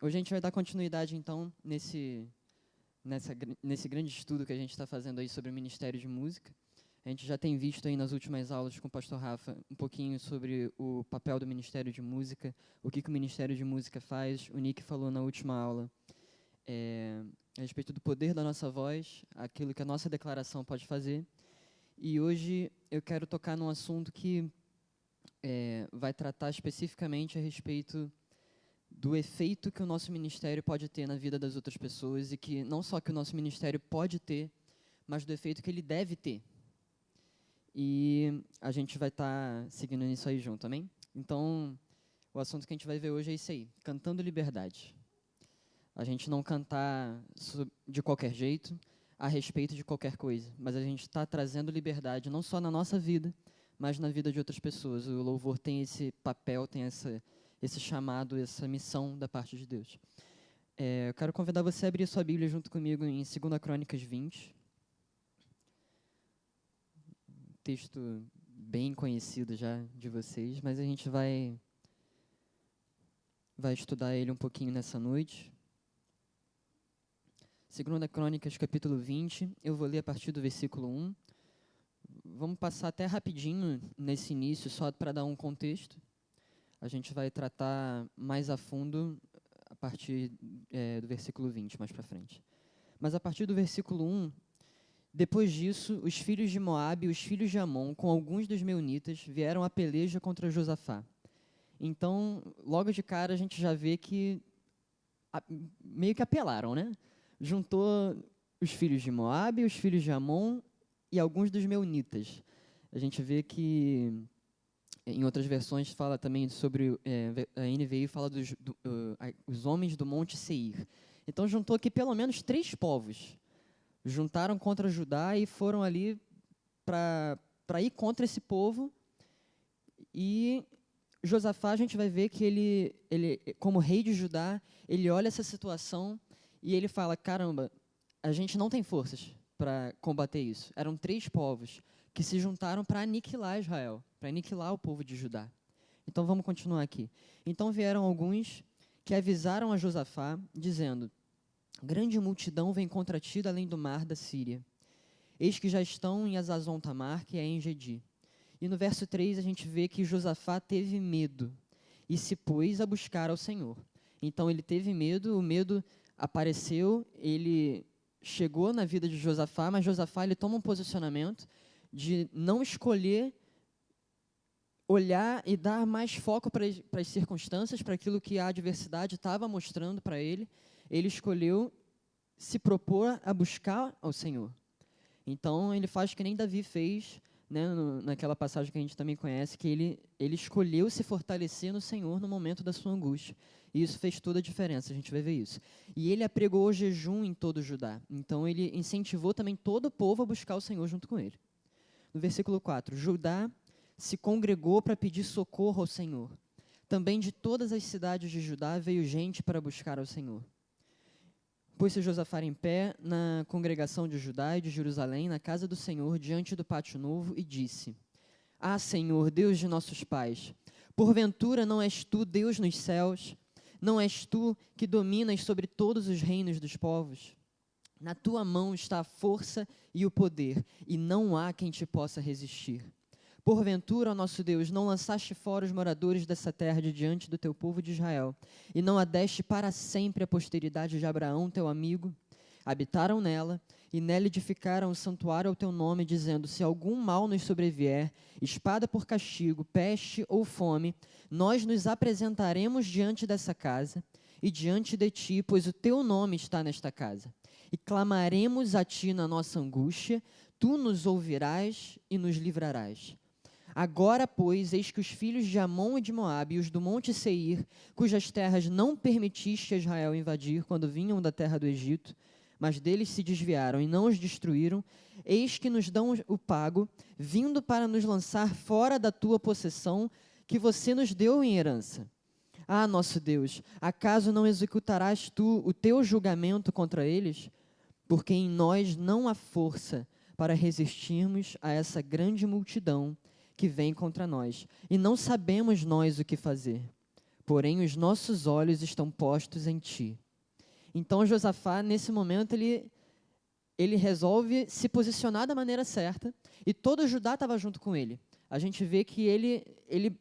Hoje a gente vai dar continuidade, então, nesse grande estudo que a gente está fazendo aí sobre o Ministério de Música. A gente já tem visto aí nas últimas aulas com o pastor Rafa um pouquinho sobre o papel do Ministério de Música, o que o Ministério de Música faz. O Nick falou na última aula a respeito do poder da nossa voz, aquilo que a nossa declaração pode fazer. E hoje eu quero tocar num assunto que vai tratar especificamente a respeito do efeito que o nosso ministério pode ter na vida das outras pessoas, e que não só que o nosso ministério pode ter, mas do efeito que ele deve ter. E a gente vai estar seguindo nisso aí junto, amém? Então, o assunto que a gente vai ver hoje é isso aí, cantando liberdade. A gente não cantar de qualquer jeito, a respeito de qualquer coisa, mas a gente está trazendo liberdade não só na nossa vida, mas na vida de outras pessoas. O louvor tem esse papel, tem esse chamado, essa missão da parte de Deus. Eu quero convidar você a abrir sua Bíblia junto comigo em 2 Crônicas 20. Texto bem conhecido já de vocês, mas a gente vai estudar ele um pouquinho nessa noite. 2 Crônicas, capítulo 20, eu vou ler a partir do versículo 1. Vamos passar até rapidinho nesse início, só para dar um contexto. A gente vai tratar mais a fundo a partir do versículo 20, mais para frente. Mas a partir do versículo 1, depois disso, os filhos de Moabe e os filhos de Amon, com alguns dos meunitas, vieram à peleja contra Josafá. Então, logo de cara, a gente já vê que meio que apelaram, né? Juntou os filhos de Moabe, os filhos de Amon e alguns dos meunitas. A gente vê que em outras versões fala também sobre, a NVI fala os homens do Monte Seir. Então juntou aqui pelo menos 3 povos. Juntaram contra Judá e foram ali para ir contra esse povo. E Josafá, a gente vai ver que ele, como rei de Judá, ele olha essa situação e ele fala, caramba, a gente não tem forças para combater isso. Eram 3 povos que se juntaram para aniquilar Israel, para aniquilar o povo de Judá. Então vamos continuar aqui. Então vieram alguns que avisaram a Josafá, dizendo, grande multidão vem contra ti além do mar da Síria. Eis que já estão em Azazon Tamar, que é em Gedi. E no verso 3 a gente vê que Josafá teve medo e se pôs a buscar ao Senhor. Então ele teve medo, o medo apareceu, ele chegou na vida de Josafá, mas Josafá ele toma um posicionamento de não escolher olhar e dar mais foco para as circunstâncias, para aquilo que a adversidade estava mostrando para ele. Ele escolheu se propor a buscar ao Senhor. Então, ele faz que nem Davi fez, né, naquela passagem que a gente também conhece, que ele escolheu se fortalecer no Senhor no momento da sua angústia. E isso fez toda a diferença, a gente vai ver isso. E ele apregou o jejum em todo o Judá. Então, ele incentivou também todo o povo a buscar o Senhor junto com ele. No versículo 4, Judá se congregou para pedir socorro ao Senhor. Também de todas as cidades de Judá veio gente para buscar ao Senhor. Pôs-se Josafá em pé na congregação de Judá e de Jerusalém, na casa do Senhor, diante do pátio novo, e disse, Ah, Senhor, Deus de nossos pais, porventura não és tu Deus nos céus? Não és tu que dominas sobre todos os reinos dos povos? Na tua mão está a força e o poder, e não há quem te possa resistir. Porventura, ó nosso Deus, não lançaste fora os moradores dessa terra de diante do teu povo de Israel, e não a deste para sempre a posteridade de Abraão, teu amigo? Habitaram nela, e nela edificaram um santuário ao teu nome, dizendo, se algum mal nos sobrevier, espada por castigo, peste ou fome, nós nos apresentaremos diante dessa casa, e diante de ti, pois o teu nome está nesta casa. E clamaremos a ti na nossa angústia, tu nos ouvirás e nos livrarás. Agora, pois, eis que os filhos de Amon e de Moabe, e os do monte Seir, cujas terras não permitiste a Israel invadir quando vinham da terra do Egito, mas deles se desviaram e não os destruíram, eis que nos dão o pago, vindo para nos lançar fora da tua possessão, que você nos deu em herança. Ah, nosso Deus, acaso não executarás tu o teu julgamento contra eles? Porque em nós não há força para resistirmos a essa grande multidão que vem contra nós, e não sabemos nós o que fazer. porém os nossos olhos estão postos em ti. Então Josafá, nesse momento, ele resolve se posicionar da maneira certa, e todo Judá estava junto com ele. A gente vê que ele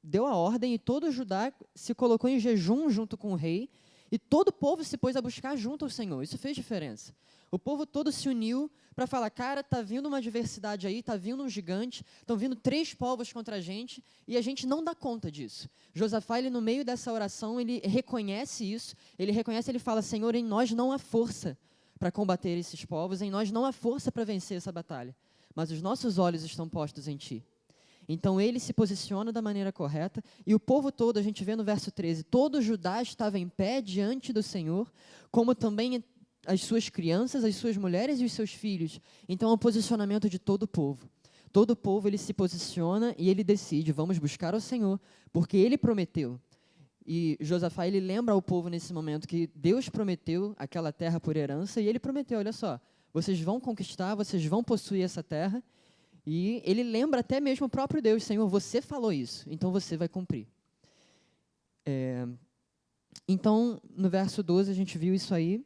deu a ordem, e todo Judá se colocou em jejum junto com o rei, e todo o povo se pôs a buscar junto ao Senhor. Isso fez diferença. O povo todo se uniu para falar, cara, está vindo uma adversidade aí, está vindo um gigante, estão vindo 3 povos contra a gente, e a gente não dá conta disso. Josafá, ele, no meio dessa oração, ele reconhece isso, ele fala, Senhor, em nós não há força para combater esses povos, em nós não há força para vencer essa batalha, mas os nossos olhos estão postos em ti. Então ele se posiciona da maneira correta, e o povo todo, a gente vê no verso 13, todo Judá estava em pé diante do Senhor, como também as suas crianças, as suas mulheres e os seus filhos. Então é o posicionamento de todo o povo. Todo o povo, ele se posiciona e ele decide, vamos buscar o Senhor, porque ele prometeu. E Josafá, ele lembra ao povo nesse momento que Deus prometeu aquela terra por herança, e ele prometeu, olha só, vocês vão conquistar, vocês vão possuir essa terra. E ele lembra até mesmo o próprio Deus, Senhor, você falou isso, então você vai cumprir. Então, no verso 12, a gente viu isso aí,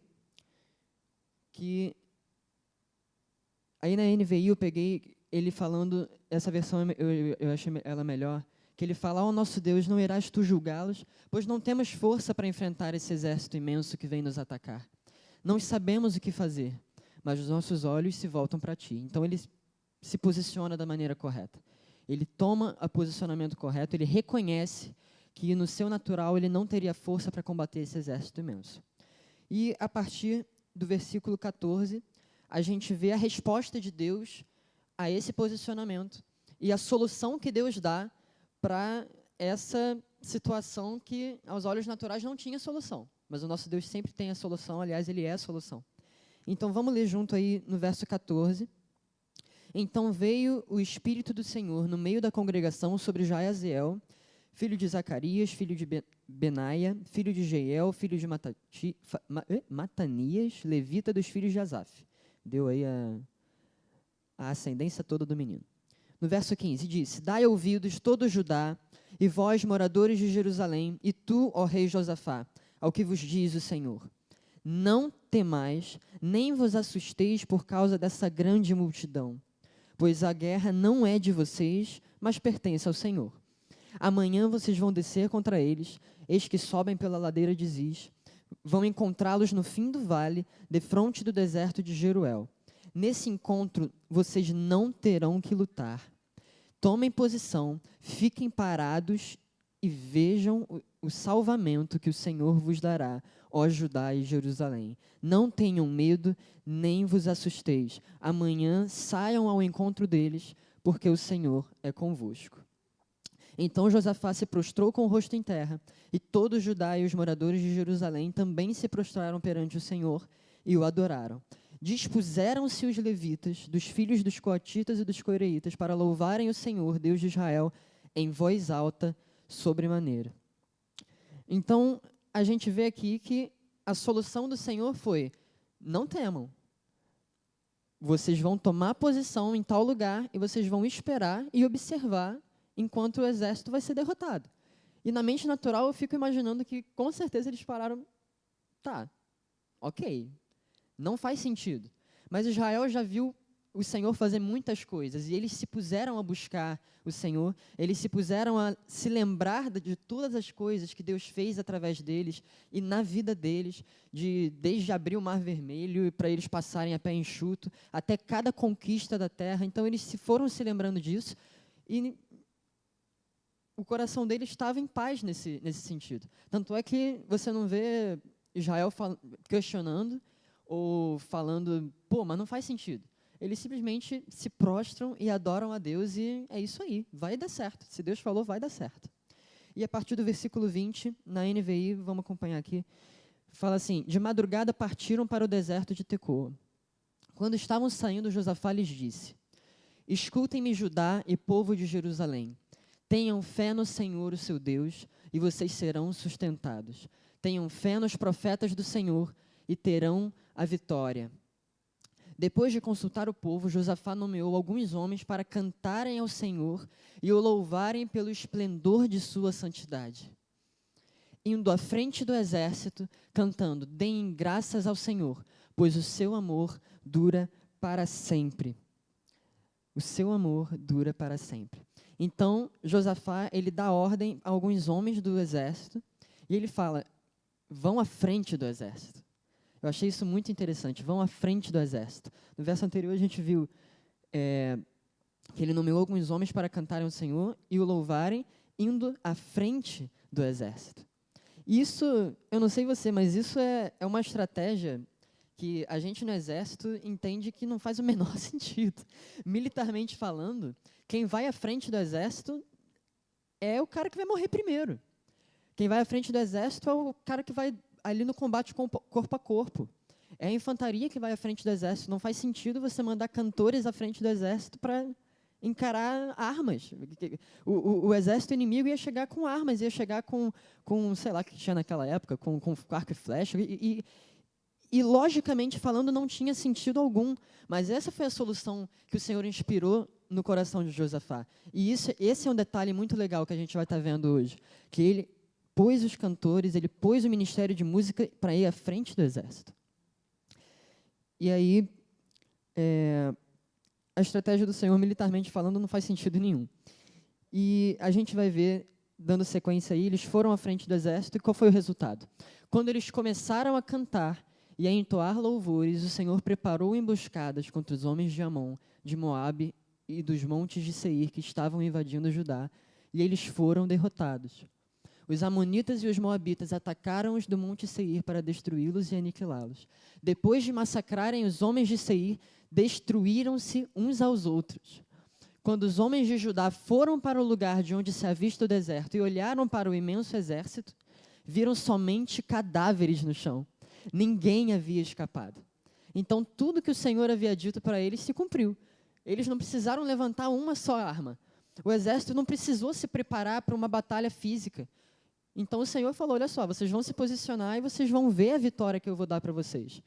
que aí na NVI eu peguei ele falando, essa versão eu achei ela melhor, que ele fala, ó nosso Deus, não irás tu julgá-los, pois não temos força para enfrentar esse exército imenso que vem nos atacar. Não sabemos o que fazer, mas os nossos olhos se voltam para ti. Então ele se posiciona da maneira correta. Ele toma o posicionamento correto, ele reconhece que no seu natural ele não teria força para combater esse exército imenso. E a partir do versículo 14, a gente vê a resposta de Deus a esse posicionamento e a solução que Deus dá para essa situação que aos olhos naturais não tinha solução, mas o nosso Deus sempre tem a solução, aliás, ele é a solução. Então vamos ler junto aí no verso 14. Então veio o Espírito do Senhor no meio da congregação sobre Jaaziel, filho de Zacarias, filho de Benaia, filho de Jeiel, filho de Matanias, levita dos filhos de Asaf. Deu aí a ascendência toda do menino. No verso 15, disse, dai ouvidos todo Judá, e vós, moradores de Jerusalém, e tu, ó rei Josafá, ao que vos diz o Senhor. Não temais, nem vos assusteis por causa dessa grande multidão, pois a guerra não é de vocês, mas pertence ao Senhor. Amanhã vocês vão descer contra eles, eis que sobem pela ladeira de Ziz, vão encontrá-los no fim do vale, defronte do deserto de Jeruel. Nesse encontro, vocês não terão que lutar. Tomem posição, fiquem parados e vejam o salvamento que o Senhor vos dará, ó Judá e Jerusalém. Não tenham medo, nem vos assusteis. Amanhã saiam ao encontro deles, porque o Senhor é convosco. Então Josafá se prostrou com o rosto em terra, e todo Judá e os moradores de Jerusalém também se prostraram perante o Senhor e o adoraram. Dispuseram-se os levitas, dos filhos dos coatitas e dos coreitas, para louvarem o Senhor, Deus de Israel, em voz alta, sobremaneira. Então, a gente vê aqui que a solução do Senhor foi, não temam. Vocês vão tomar posição em tal lugar e vocês vão esperar e observar enquanto o exército vai ser derrotado. E na mente natural eu fico imaginando que com certeza eles pararam, tá, ok, não faz sentido. Mas Israel já viu o Senhor fazer muitas coisas, e eles se puseram a buscar o Senhor, eles se puseram a se lembrar de todas as coisas que Deus fez através deles e na vida deles, desde abrir o Mar Vermelho para eles passarem a pé enxuto, até cada conquista da terra. Então eles foram se lembrando disso, e o coração deles estava em paz nesse sentido. Tanto é que você não vê Israel questionando ou falando, pô, mas não faz sentido. Eles simplesmente se prostram e adoram a Deus, e é isso aí, vai dar certo. Se Deus falou, vai dar certo. E a partir do versículo 20, na NVI, vamos acompanhar aqui, fala assim, de madrugada partiram para o deserto de Tecoa. Quando estavam saindo, Josafá lhes disse, escutem-me Judá e povo de Jerusalém. Tenham fé no Senhor, o seu Deus, e vocês serão sustentados. Tenham fé nos profetas do Senhor e terão a vitória. Depois de consultar o povo, Josafá nomeou alguns homens para cantarem ao Senhor e o louvarem pelo esplendor de sua santidade. indo à frente do exército, cantando: deem graças ao Senhor, pois o seu amor dura para sempre. O seu amor dura para sempre. Então, Josafá, ele dá ordem a alguns homens do exército, e ele fala: vão à frente do exército. Eu achei isso muito interessante, vão à frente do exército. No verso anterior, a gente viu que ele nomeou alguns homens para cantarem ao Senhor e o louvarem, indo à frente do exército. Isso, eu não sei você, mas isso é uma estratégia que a gente no exército entende que não faz o menor sentido. Militarmente falando, quem vai à frente do exército é o cara que vai morrer primeiro. Quem vai à frente do exército é o cara que vai ali no combate corpo a corpo. É a infantaria que vai à frente do exército. Não faz sentido você mandar cantores à frente do exército para encarar armas. O exército inimigo ia chegar com armas, ia chegar com sei lá, o que tinha naquela época, com arco e flecha, e logicamente falando não tinha sentido algum, mas essa foi a solução que o Senhor inspirou no coração de Josafá. E esse é um detalhe muito legal que a gente vai estar vendo hoje, que ele pôs os cantores, ele pôs o ministério de música para ir à frente do exército. E aí, a estratégia do Senhor, militarmente falando, não faz sentido nenhum. E a gente vai ver, dando sequência aí, eles foram à frente do exército, e qual foi o resultado? Quando eles começaram a cantar e a entoar louvores, o Senhor preparou emboscadas contra os homens de Amon, de Moabe e dos montes de Seir, que estavam invadindo Judá, e eles foram derrotados. Os amonitas e os moabitas atacaram os do monte Seir para destruí-los e aniquilá-los. Depois de massacrarem os homens de Seir, destruíram-se uns aos outros. Quando os homens de Judá foram para o lugar de onde se avista o deserto e olharam para o imenso exército, viram somente cadáveres no chão. Ninguém havia escapado. Então, tudo que o Senhor havia dito para eles se cumpriu. Eles não precisaram levantar uma só arma. O exército não precisou se preparar para uma batalha física. Então, o Senhor falou: olha só, vocês vão se posicionar e vocês vão ver a vitória que eu vou dar para vocês.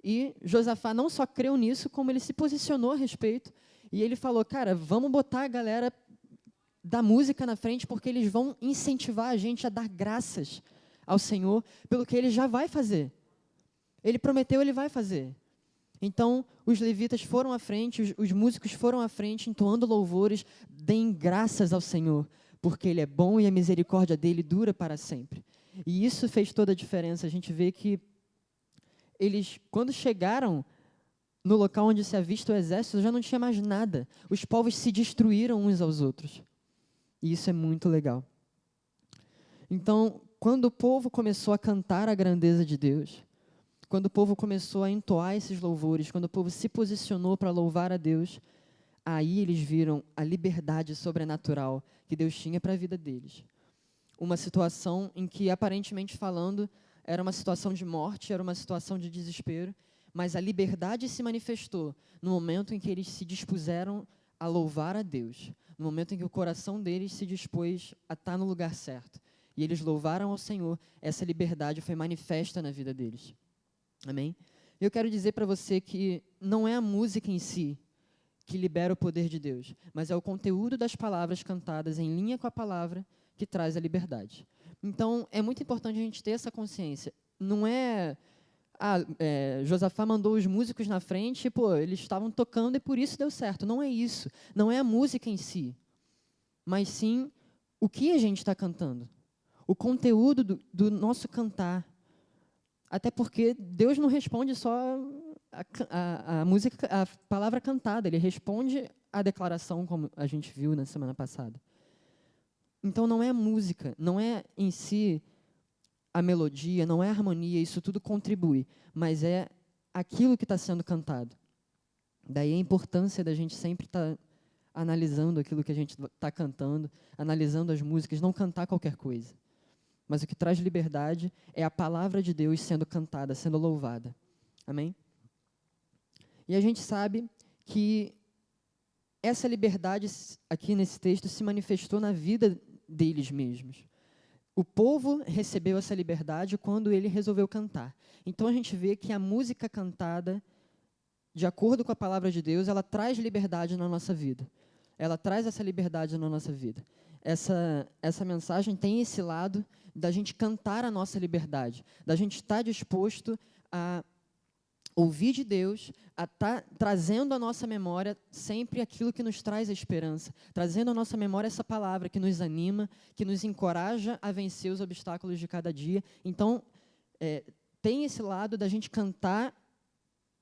E Josafá não só creu nisso, como ele se posicionou a respeito. E ele falou: cara, vamos botar a galera da música na frente, porque eles vão incentivar a gente a dar graças ao Senhor pelo que ele já vai fazer. Ele prometeu, ele vai fazer. Então, os levitas foram à frente, os músicos foram à frente, entoando louvores: deem graças ao Senhor, porque Ele é bom e a misericórdia dEle dura para sempre. E isso fez toda a diferença. A gente vê que eles, quando chegaram no local onde se avista o exército, já não tinha mais nada. Os povos se destruíram uns aos outros. E isso é muito legal. Então, quando o povo começou a cantar a grandeza de Deus, quando o povo começou a entoar esses louvores, quando o povo se posicionou para louvar a Deus, aí eles viram a liberdade sobrenatural que Deus tinha para a vida deles. Uma situação em que, aparentemente falando, era uma situação de morte, era uma situação de desespero, mas a liberdade se manifestou no momento em que eles se dispuseram a louvar a Deus, no momento em que o coração deles se dispôs a estar no lugar certo. E eles louvaram ao Senhor, essa liberdade foi manifesta na vida deles. Amém? Eu quero dizer para você que não é a música em si que libera o poder de Deus, mas é o conteúdo das palavras cantadas em linha com a palavra que traz a liberdade. Então, é muito importante a gente ter essa consciência. Não é, Josafá mandou os músicos na frente e, eles estavam tocando e por isso deu certo. Não é isso. Não é a música em si, mas sim o que a gente está cantando. O conteúdo do nosso cantar. Até porque Deus não responde só a música, a palavra cantada, Ele responde à declaração, como a gente viu na semana passada. Então, não é a música, não é em si a melodia, não é a harmonia, isso tudo contribui, mas é aquilo que está sendo cantado. Daí a importância da gente sempre estar analisando aquilo que a gente está cantando, analisando as músicas, não cantar qualquer coisa. Mas o que traz liberdade é a palavra de Deus sendo cantada, sendo louvada. Amém? E a gente sabe que essa liberdade aqui nesse texto se manifestou na vida deles mesmos. O povo recebeu essa liberdade quando ele resolveu cantar. Então a gente vê que a música cantada, de acordo com a palavra de Deus, ela traz liberdade na nossa vida. ela traz essa liberdade na nossa vida. Essa mensagem tem esse lado da gente cantar a nossa liberdade, da gente estar disposto a ouvir de Deus, a estar trazendo à nossa memória sempre aquilo que nos traz a esperança, trazendo à nossa memória essa palavra que nos anima, que nos encoraja a vencer os obstáculos de cada dia. Então, tem esse lado da gente cantar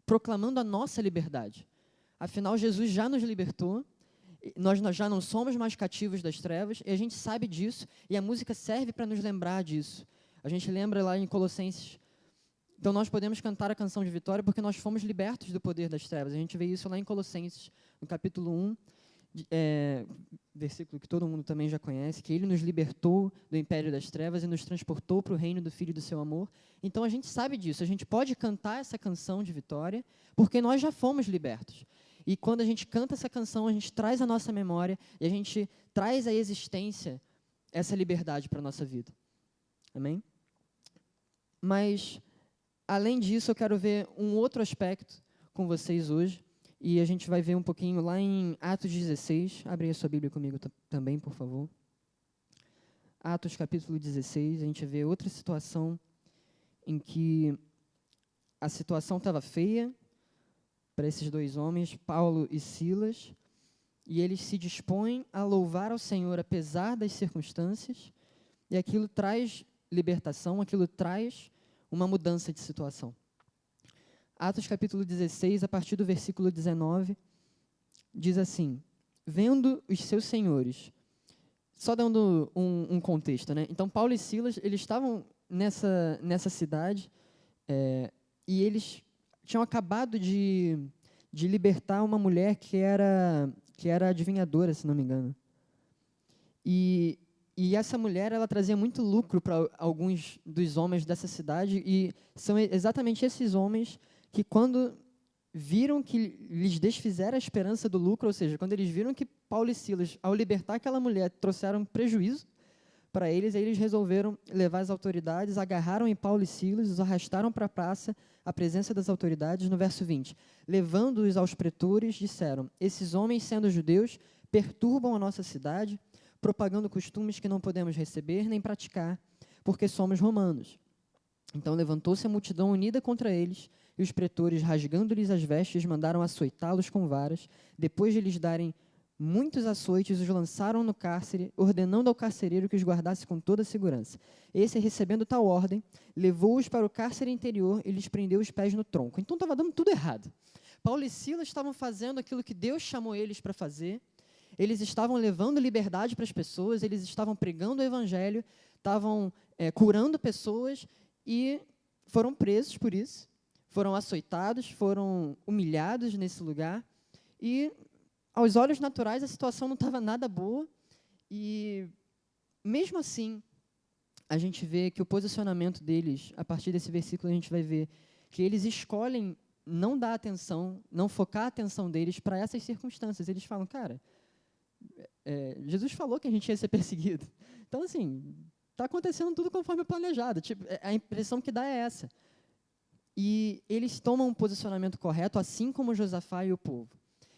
proclamando a nossa liberdade. Afinal, Jesus já nos libertou, nós já não somos mais cativos das trevas, e a gente sabe disso, e a música serve para nos lembrar disso. A gente lembra lá em Colossenses. Então, nós podemos cantar a canção de vitória porque nós fomos libertos do poder das trevas. A gente vê isso lá em Colossenses, no capítulo 1, versículo que todo mundo também já conhece, que Ele nos libertou do império das trevas e nos transportou para o reino do Filho do seu amor. Então, a gente sabe disso. A gente pode cantar essa canção de vitória porque nós já fomos libertos. E quando a gente canta essa canção, a gente traz a nossa memória e a gente traz à existência essa liberdade para a nossa vida. Amém? Mas, além disso, eu quero ver um outro aspecto com vocês hoje. E a gente vai ver um pouquinho lá em Atos 16. Abre a sua Bíblia comigo também, por favor. Atos capítulo 16, a gente vê outra situação em que a situação estava feia para esses dois homens, Paulo e Silas, e eles se dispõem a louvar ao Senhor apesar das circunstâncias, e aquilo traz libertação, aquilo traz uma mudança de situação. Atos capítulo 16, a partir do versículo 19, diz assim: vendo os seus senhores, só dando um contexto, né? Então, Paulo e Silas, eles estavam nessa cidade, e eles tinham acabado de libertar uma mulher que era adivinhadora, se não me engano. E essa mulher, ela trazia muito lucro para alguns dos homens dessa cidade, e são exatamente esses homens que, quando viram que lhes desfizeram a esperança do lucro, ou seja, quando eles viram que Paulo e Silas, ao libertar aquela mulher, trouxeram prejuízo para eles, aí eles resolveram levar as autoridades, agarraram em Paulo e Silas, os arrastaram para a praça, à presença das autoridades. No verso 20, levando-os aos pretores, disseram: esses homens, sendo judeus, perturbam a nossa cidade, propagando costumes que não podemos receber nem praticar, porque somos romanos. Então levantou-se a multidão unida contra eles, e os pretores, rasgando-lhes as vestes, mandaram açoitá-los com varas. Depois de lhes darem muitos açoites, os lançaram no cárcere, ordenando ao carcereiro que os guardasse com toda a segurança. Esse, recebendo tal ordem, levou-os para o cárcere interior e lhes prendeu os pés no tronco. Então estava dando tudo errado. Paulo e Silas estavam fazendo aquilo que Deus chamou eles para fazer. Eles estavam levando liberdade para as pessoas, eles estavam pregando o evangelho, estavam curando pessoas, e foram presos por isso, foram açoitados, foram humilhados nesse lugar, e aos olhos naturais a situação não estava nada boa, e mesmo assim a gente vê que o posicionamento deles, a partir desse versículo a gente vai ver que eles escolhem não dar atenção, não focar a atenção deles para essas circunstâncias. Eles falam: cara, Jesus falou que a gente ia ser perseguido, então assim, está acontecendo tudo conforme planejado. Tipo, a impressão que dá é essa. E eles tomam um posicionamento correto, assim como Josafá e o povo.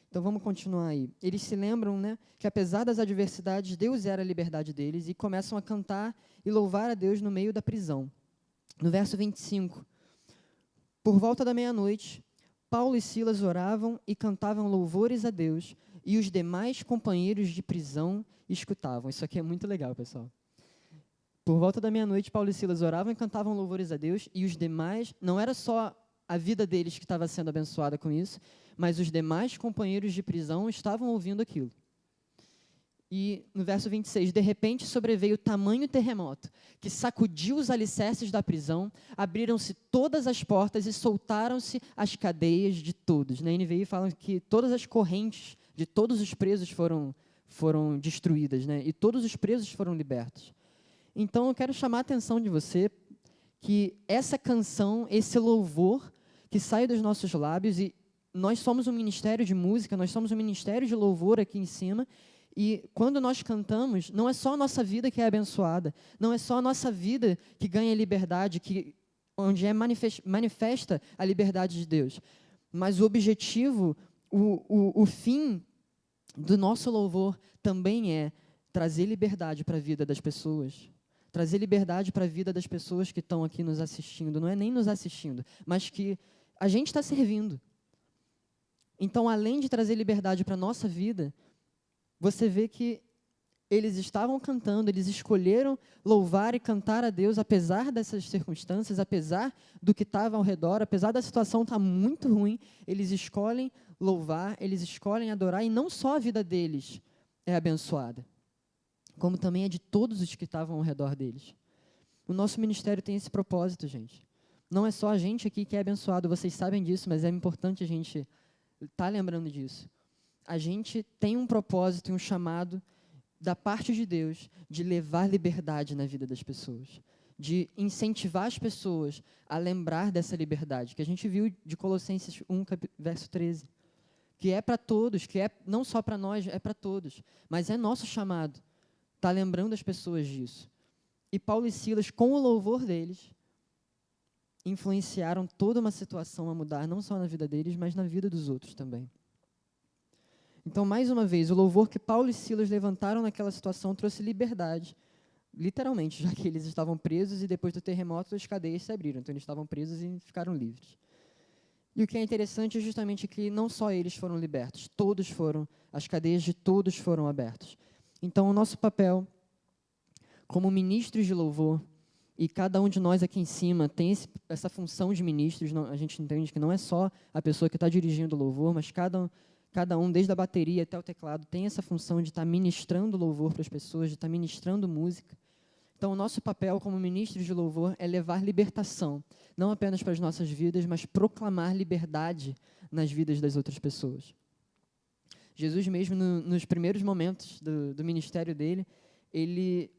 Então, vamos continuar aí. Eles se lembram, né, que apesar das adversidades, Deus era a liberdade deles, e começam a cantar e louvar a Deus no meio da prisão. No verso 25, por volta da meia-noite, Paulo e Silas oravam e cantavam louvores a Deus, e os demais companheiros de prisão escutavam. Isso aqui é muito legal, pessoal. Por volta da meia-noite, Paulo e Silas oravam e cantavam louvores a Deus, e os demais, não era só a vida deles que estava sendo abençoada com isso, mas os demais companheiros de prisão estavam ouvindo aquilo. E no verso 26, de repente sobreveio tamanho terremoto, que sacudiu os alicerces da prisão, abriram-se todas as portas e soltaram-se as cadeias de todos. Na NVI falam que todas as correntes de todos os presos foram destruídas, né? E todos os presos foram libertos. Então, eu quero chamar a atenção de você que essa canção, esse louvor que sai dos nossos lábios, e nós somos um ministério de música, nós somos um ministério de louvor aqui em cima, e quando nós cantamos, não é só a nossa vida que é abençoada, não é só a nossa vida que ganha liberdade, onde manifesta a liberdade de Deus, mas o objetivo, o fim do nosso louvor também é trazer liberdade para a vida das pessoas, trazer liberdade para a vida das pessoas que estão aqui nos assistindo, não é nem nos assistindo, mas que a gente está servindo. Então, além de trazer liberdade para a nossa vida, você vê que eles estavam cantando, eles escolheram louvar e cantar a Deus, apesar dessas circunstâncias, apesar do que estava ao redor, apesar da situação estar muito ruim, eles escolhem louvar, eles escolhem adorar, e não só a vida deles é abençoada, como também a de todos os que estavam ao redor deles. O nosso ministério tem esse propósito, gente. Não é só a gente aqui que é abençoado, vocês sabem disso, mas é importante a gente estar lembrando disso. A gente tem um propósito e um chamado da parte de Deus de levar liberdade na vida das pessoas, de incentivar as pessoas a lembrar dessa liberdade, que a gente viu de Colossenses 1, verso 13, que é para todos, que é não só para nós, é para todos, mas é nosso chamado estar lembrando as pessoas disso. E Paulo e Silas, com o louvor deles, influenciaram toda uma situação a mudar, não só na vida deles, mas na vida dos outros também. Então, mais uma vez, o louvor que Paulo e Silas levantaram naquela situação trouxe liberdade, literalmente, já que eles estavam presos e depois do terremoto as cadeias se abriram. Então, eles estavam presos e ficaram livres. E o que é interessante é justamente que não só eles foram libertos, todos foram, as cadeias de todos foram abertas. Então, o nosso papel como ministros de louvor, e cada um de nós aqui em cima tem essa função de ministros, a gente entende que não é só a pessoa que está dirigindo o louvor, mas cada um, desde a bateria até o teclado, tem essa função de estar ministrando louvor para as pessoas, de estar ministrando música. Então, o nosso papel como ministros de louvor é levar libertação, não apenas para as nossas vidas, mas proclamar liberdade nas vidas das outras pessoas. Jesus mesmo, nos primeiros momentos do ministério dele, ele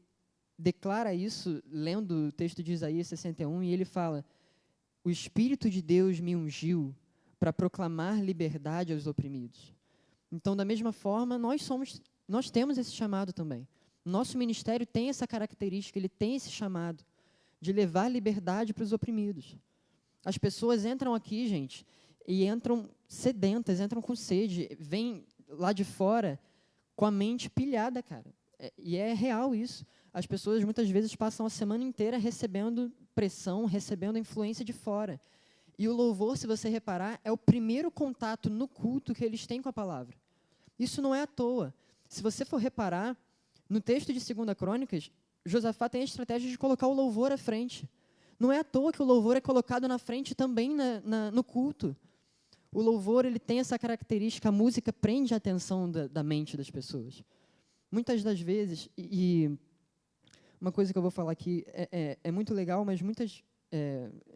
declara isso, lendo o texto de Isaías 61, e ele fala: o Espírito de Deus me ungiu para proclamar liberdade aos oprimidos. Então, da mesma forma, nós temos esse chamado também. Nosso ministério tem essa característica, ele tem esse chamado de levar liberdade para os oprimidos. As pessoas entram aqui, gente, e entram sedentas, entram com sede, vêm lá de fora com a mente pilhada, cara. E é real isso. As pessoas muitas vezes passam a semana inteira recebendo pressão, recebendo influência de fora. E o louvor, se você reparar, é o primeiro contato no culto que eles têm com a palavra. Isso não é à toa. Se você for reparar, no texto de 2 Crônicas, Josafá tem a estratégia de colocar o louvor à frente. Não é à toa que o louvor é colocado na frente também no culto. O louvor, ele tem essa característica, a música prende a atenção da mente das pessoas. Muitas das vezes, e uma coisa que eu vou falar aqui é muito legal, mas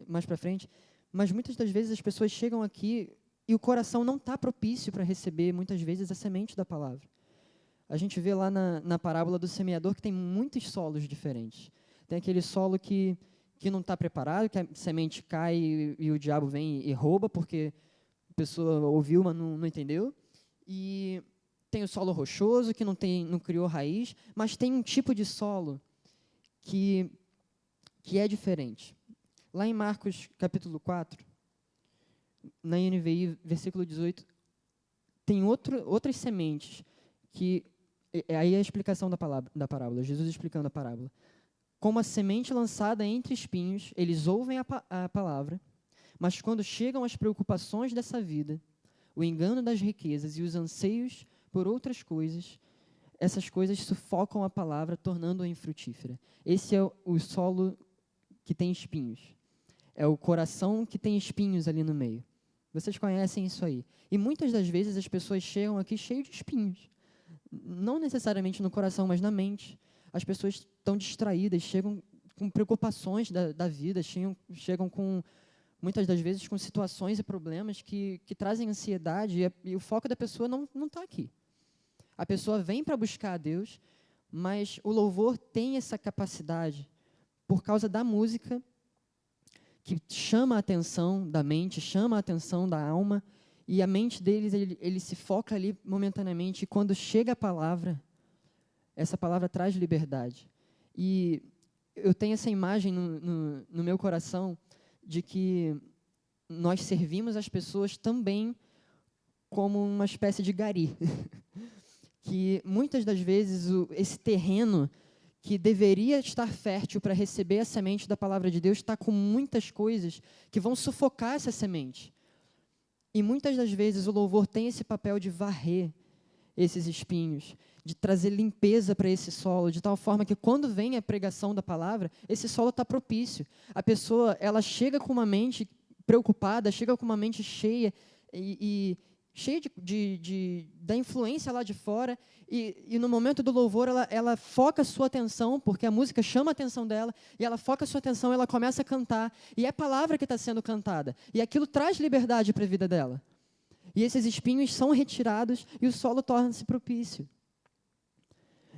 mais para frente, mas muitas das vezes as pessoas chegam aqui e o coração não está propício para receber, muitas vezes, a semente da palavra. A gente vê lá na parábola do semeador que tem muitos solos diferentes. Tem aquele solo que não está preparado, que a semente cai e o diabo vem e rouba, porque a pessoa ouviu, mas não entendeu. E tem o solo rochoso, que não criou raiz, mas tem um tipo de solo que é diferente. Lá em Marcos, capítulo 4, na NVI, versículo 18, tem outras sementes, que aí é a explicação da parábola, Jesus explicando a parábola. Como a semente lançada entre espinhos, eles ouvem a palavra, mas quando chegam as preocupações dessa vida, o engano das riquezas e os anseios por outras coisas, essas coisas sufocam a palavra, tornando-a infrutífera. Esse é o solo que tem espinhos. É o coração que tem espinhos ali no meio. Vocês conhecem isso aí. E muitas das vezes as pessoas chegam aqui cheias de espinhos. Não necessariamente no coração, mas na mente. As pessoas estão distraídas, chegam com preocupações da vida, chegam com, muitas das vezes, com situações e problemas que trazem ansiedade, e o foco da pessoa não está aqui. A pessoa vem para buscar a Deus, mas o louvor tem essa capacidade, por causa da música, que chama a atenção da mente, chama a atenção da alma, e a mente deles, ele se foca ali momentaneamente, e quando chega a palavra, essa palavra traz liberdade. E eu tenho essa imagem no meu coração de que nós servimos as pessoas também como uma espécie de gari. que muitas das vezes esse terreno que deveria estar fértil para receber a semente da palavra de Deus está com muitas coisas que vão sufocar essa semente. E muitas das vezes o louvor tem esse papel de varrer esses espinhos, de trazer limpeza para esse solo, de tal forma que quando vem a pregação da palavra, esse solo está propício. A pessoa, ela chega com uma mente preocupada, chega com uma mente cheia e cheia da influência lá de fora, e no momento do louvor ela foca a sua atenção, porque a música chama a atenção dela, e ela foca a sua atenção, ela começa a cantar, e é a palavra que está sendo cantada, e aquilo traz liberdade para a vida dela. E esses espinhos são retirados e o solo torna-se propício.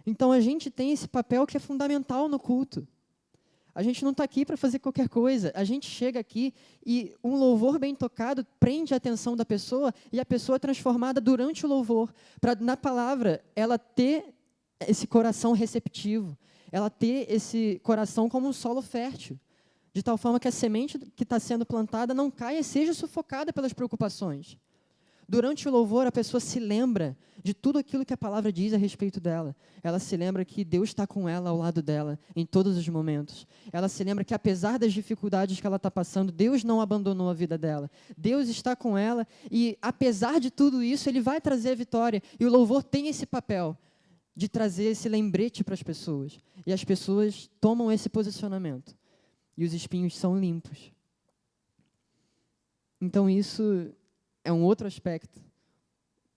Então a gente tem esse papel que é fundamental no culto. A gente não está aqui para fazer qualquer coisa. A gente chega aqui e um louvor bem tocado prende a atenção da pessoa e a pessoa é transformada durante o louvor, para na palavra ela ter esse coração receptivo, ela ter esse coração como um solo fértil, de tal forma que a semente que está sendo plantada não caia e seja sufocada pelas preocupações. Durante o louvor, a pessoa se lembra de tudo aquilo que a palavra diz a respeito dela. Ela se lembra que Deus está com ela, ao lado dela, em todos os momentos. Ela se lembra que, apesar das dificuldades que ela está passando, Deus não abandonou a vida dela. Deus está com ela e, apesar de tudo isso, Ele vai trazer a vitória. E o louvor tem esse papel de trazer esse lembrete para as pessoas. E as pessoas tomam esse posicionamento. E os espinhos são limpos. Então, isso é um outro aspecto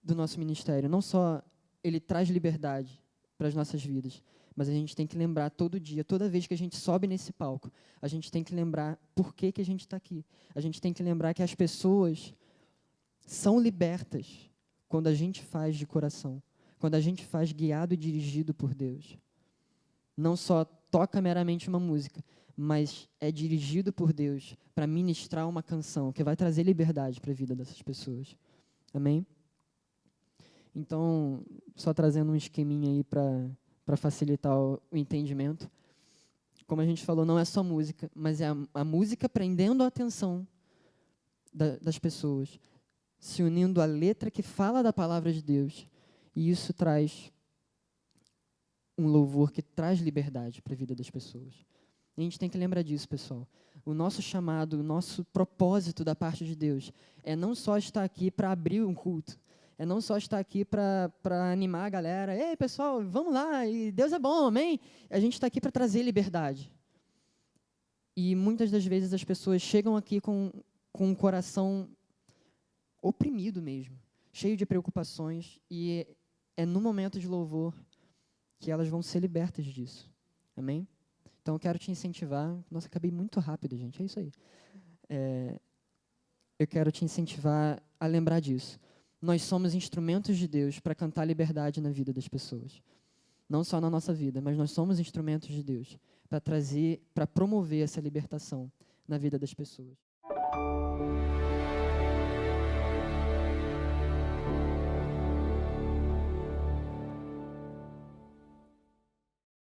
do nosso ministério. Não só ele traz liberdade para as nossas vidas, mas a gente tem que lembrar todo dia, toda vez que a gente sobe nesse palco, a gente tem que lembrar por que a gente está aqui. A gente tem que lembrar que as pessoas são libertas quando a gente faz de coração, quando a gente faz guiado e dirigido por Deus. Não só toca meramente uma música, mas é dirigido por Deus para ministrar uma canção que vai trazer liberdade para a vida dessas pessoas. Amém? Então, só trazendo um esqueminha aí para facilitar o entendimento. Como a gente falou, não é só música, mas é a música prendendo a atenção das pessoas, se unindo à letra que fala da palavra de Deus. E isso traz um louvor que traz liberdade para a vida das pessoas. E a gente tem que lembrar disso, pessoal. O nosso chamado, o nosso propósito da parte de Deus é não só estar aqui para abrir um culto, é não só estar aqui para animar a galera. Ei, pessoal, vamos lá, e Deus é bom, amém? A gente está aqui para trazer liberdade. E muitas das vezes as pessoas chegam aqui com um coração oprimido mesmo, cheio de preocupações, e é no momento de louvor que elas vão ser libertas disso. Amém? Então, eu quero te incentivar. Nossa, acabei muito rápido, gente. É isso aí. Eu quero te incentivar a lembrar disso. Nós somos instrumentos de Deus para cantar liberdade na vida das pessoas. Não só na nossa vida, mas nós somos instrumentos de Deus para promover essa libertação na vida das pessoas.